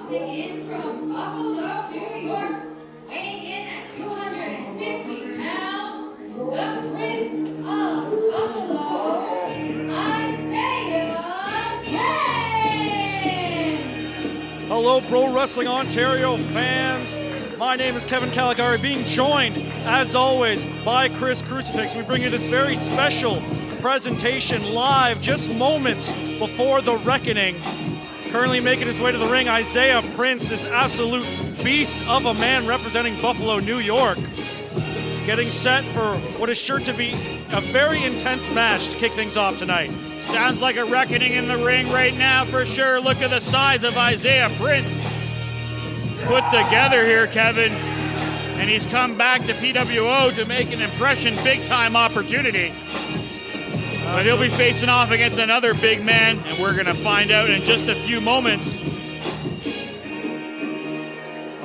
Coming in from Buffalo, New York, weighing in at 250 pounds, the Prince of Buffalo, Isiah Prince. Hello, Pro Wrestling Ontario fans. My name is Kevin Caligari, being joined, as always, by Chris Crucifix. We bring you this very special presentation live just moments before the reckoning. Currently making his way to the ring, Isiah Prince, this absolute beast of a man representing Buffalo, New York. Getting set for what is sure to be a very intense match to kick things off tonight. Sounds like a reckoning in the ring right now for sure. Look at the size of Isiah Prince. Put together here, Kevin. And he's come back to PWO to make an impression, big-time opportunity. But he'll be facing off against another big man, and we're going to find out in just a few moments.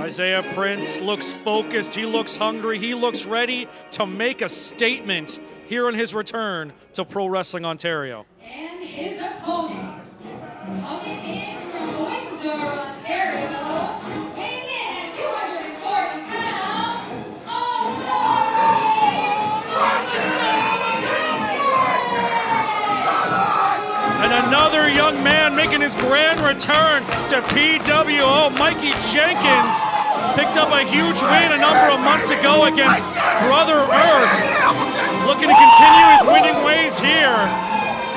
Isiah Prince looks focused, he looks hungry, he looks ready to make a statement here on his return to Pro Wrestling Ontario. And his opponents, coming in from Windsor, Ontario, weighing in at 240 pounds, And another young man making his grand return to PWO, Mikey Jenkins, picked up a huge win a number of months ago against Brother Earth. Looking to continue his winning ways here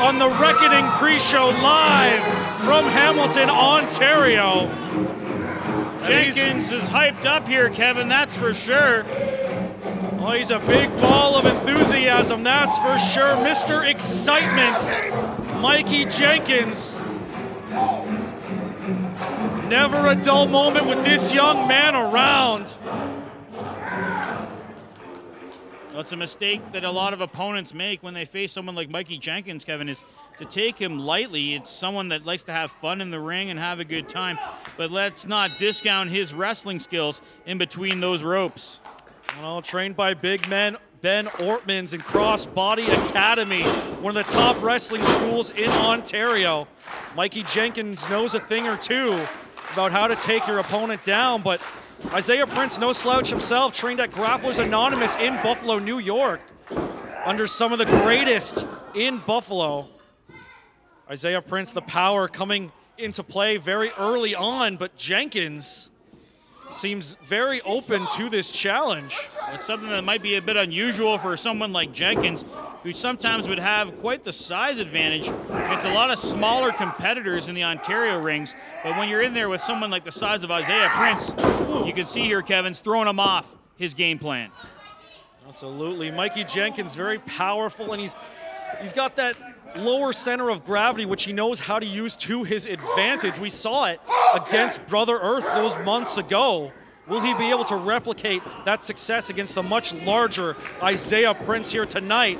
on the Reckoning pre-show live from Hamilton, Ontario. Jenkins is hyped up here, Kevin, that's for sure. Oh, he's a big ball of enthusiasm, that's for sure. Mr. Excitement, Mikey Jenkins. Never a dull moment with this young man around. Well, it's a mistake that a lot of opponents make when they face someone like Mikey Jenkins, Kevin, is to take him lightly. It's someone that likes to have fun in the ring and have a good time, but let's not discount his wrestling skills in between those ropes. Well, trained by big men, Ben Ortman's in Crossbody Academy, one of the top wrestling schools in Ontario. Mikey Jenkins knows a thing or two about how to take your opponent down, but Isiah Prince, no slouch himself, trained at Grapplers Anonymous in Buffalo, New York, under some of the greatest in Buffalo. Isiah Prince, the power coming into play very early on, but Jenkins seems very open to this challenge. It's something that might be a bit unusual for someone like Jenkins, who sometimes would have quite the size advantage against a lot of smaller competitors in the Ontario rings. But when you're in there with someone like the size of Isiah Prince, you can see here Kevin's throwing him off his game plan. Absolutely. Mikey Jenkins, very powerful, and he's got that lower center of gravity, which he knows how to use to his advantage. We saw it against Brother Earth those months ago. Will he be able to replicate that success against the much larger Isiah Prince here tonight?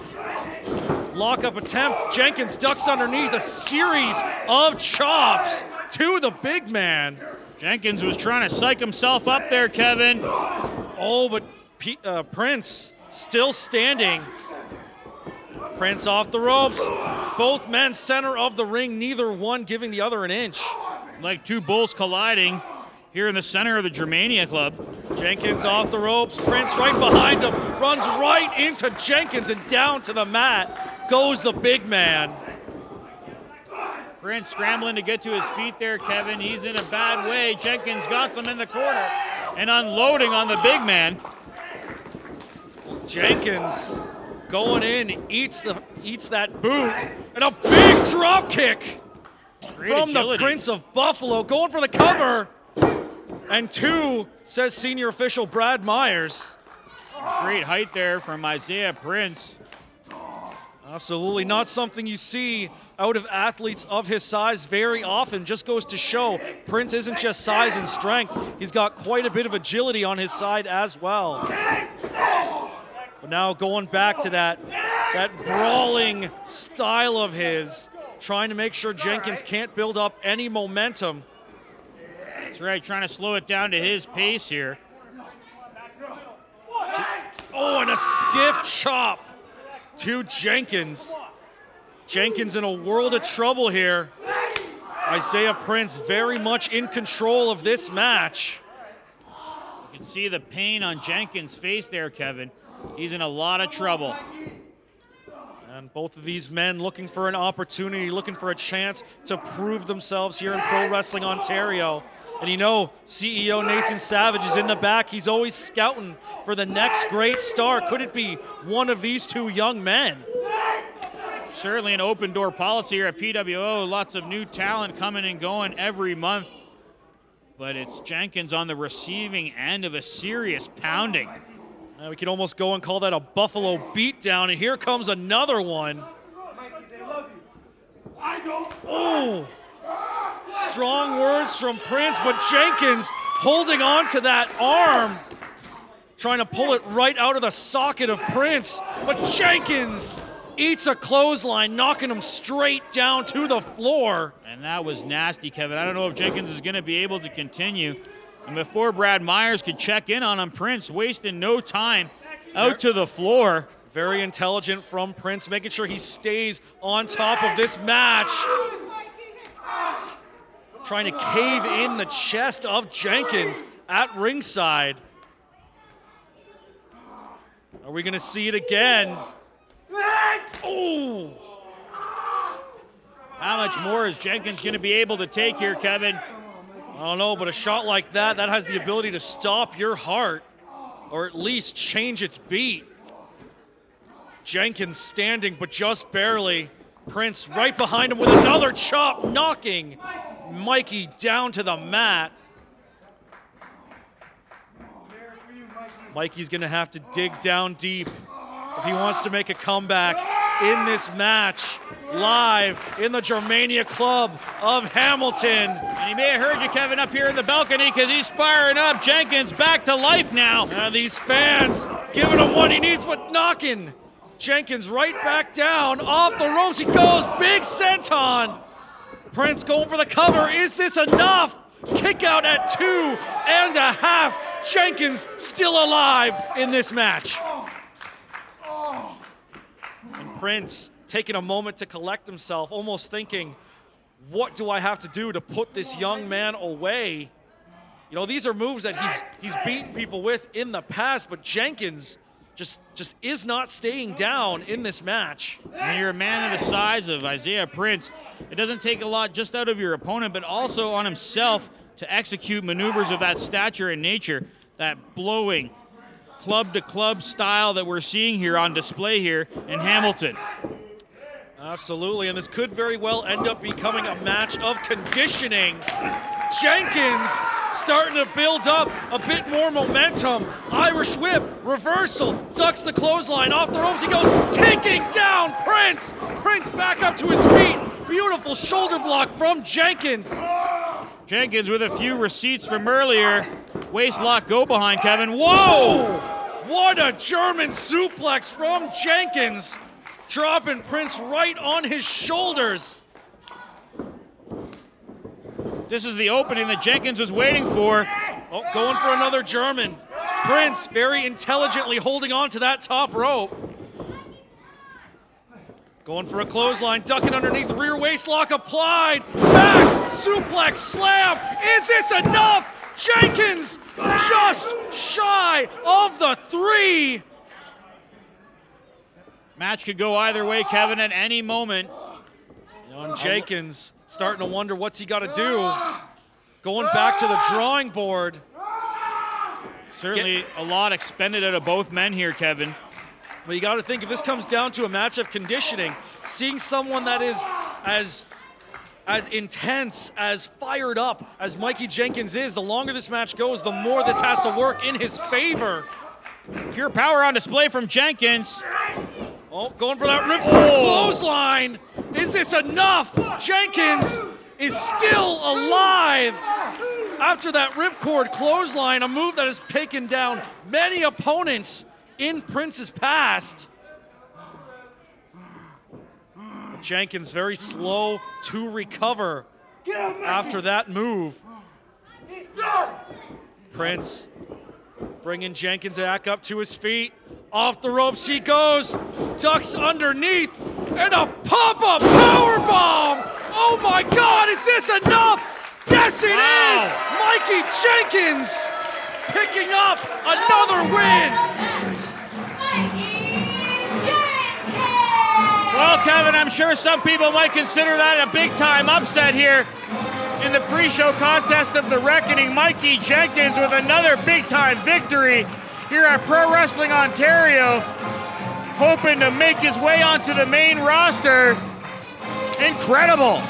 Lockup attempt. Jenkins ducks underneath, a series of chops to the big man. Jenkins was trying to psych himself up there, Kevin. Oh, but Prince still standing. Prince off the ropes. Both men center of the ring, neither one giving the other an inch. Like two bulls colliding here in the center of the Germania Club. Jenkins off the ropes. Prince right behind him. Runs right into Jenkins and down to the mat goes the big man. Prince scrambling to get to his feet there, Kevin. He's in a bad way. Jenkins got him in the corner and unloading on the big man. Jenkins going in, eats that boot, and a big drop kick from the Prince of Buffalo, going for the cover. And two, says senior official Brad Myers. Great height there from Isiah Prince. Absolutely not something you see out of athletes of his size very often. Just goes to show Prince isn't just size and strength. He's got quite a bit of agility on his side as well. But now going back to that brawling style of his, trying to make sure Jenkins can't build up any momentum. That's right, trying to slow it down to his pace here. Oh, and a stiff chop to Jenkins. Jenkins in a world of trouble here. Isiah Prince very much in control of this match. You can see the pain on Jenkins' face there, Kevin. He's in a lot of trouble. And both of these men looking for an opportunity, looking for a chance to prove themselves here in Pro Wrestling Ontario. And you know, CEO Nathan Savage is in the back. He's always scouting for the next great star. Could it be one of these two young men? Certainly an open door policy here at PWO. Lots of new talent coming and going every month. But it's Jenkins on the receiving end of a serious pounding. We could almost go and call that a Buffalo beatdown. And here comes another one. Oh, strong words from Prince, but Jenkins holding on to that arm, trying to pull it right out of the socket of Prince. But Jenkins eats a clothesline, knocking him straight down to the floor. And that was nasty, Kevin. I don't know if Jenkins is going to be able to continue. And before Brad Myers could check in on him, Prince wasting no time out to the floor. Very intelligent from Prince, making sure he stays on top of this match. Trying to cave in the chest of Jenkins at ringside. Are we going to see it again? Oh! How much more is Jenkins going to be able to take here, Kevin? I don't know, but a shot like that has the ability to stop your heart, or at least change its beat. Jenkins standing, but just barely. Prince right behind him with another chop, knocking Mikey down to the mat. Mikey's gonna have to dig down deep if he wants to make a comeback in this match, live in the Germania Club of Hamilton. And he may have heard you, Kevin, up here in the balcony because he's firing up. Jenkins back to life now. And these fans giving him what he needs, but knocking Jenkins right back down. Off the ropes he goes, big senton. Prince going for the cover. Is this enough? Kick out at 2.5. Jenkins still alive in this match. And Prince taking a moment to collect himself, almost thinking, what do I have to do to put this young man away? You know, these are moves that he's beaten people with in the past, but Jenkins just is not staying down in this match. When you're a man of the size of Isiah Prince, it doesn't take a lot just out of your opponent, but also on himself to execute maneuvers of that stature and nature, that blowing club-to-club style that we're seeing here on display here in Hamilton. Absolutely, and this could very well end up becoming a match of conditioning. Jenkins starting to build up a bit more momentum. Irish whip, reversal, ducks the clothesline, off the ropes he goes, taking down Prince. Prince back up to his feet. Beautiful shoulder block from Jenkins. Jenkins with a few receipts from earlier. Waist lock go behind, Kevin. Whoa! What a German suplex from Jenkins. Dropping Prince right on his shoulders. This is the opening that Jenkins was waiting for. Oh, going for another German. Prince very intelligently holding on to that top rope. Going for a clothesline, ducking underneath, rear waist lock applied. Back, suplex, slam. Is this enough? Jenkins just shy of the 3. Match could go either way, Kevin, at any moment. And Jenkins starting to wonder what's he got to do. Going back to the drawing board. Certainly a lot expended out of both men here, Kevin. But you got to think, if this comes down to a match of conditioning, seeing someone that is as intense, as fired up as Mikey Jenkins is, the longer this match goes, the more this has to work in his favor. Pure power on display from Jenkins. Oh, going for that ripcord clothesline. Is this enough? Jenkins is still alive after that ripcord clothesline, a move that has taken down many opponents in Prince's past. Jenkins very slow to recover after that move. Prince bringing Jenkins back up to his feet. Off the ropes he goes, ducks underneath, and a pop-up powerbomb Oh my God, is this enough? Yes, it Wow. is! Mikey Jenkins picking up another win. Well, Kevin, I'm sure some people might consider that a big-time upset here in the pre-show contest of the Reckoning. Mikey Jenkins with another big-time victory here at Pro Wrestling Ontario, hoping to make his way onto the main roster. Incredible.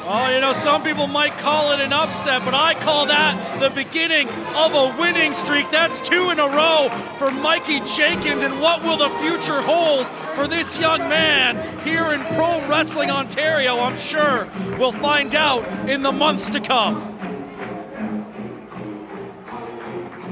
Oh, you know, some people might call it an upset, but I call that the beginning of a winning streak. That's 2 in a row for Mikey Jenkins, and what will the future hold for this young man here in Pro Wrestling Ontario? I'm sure we'll find out in the months to come.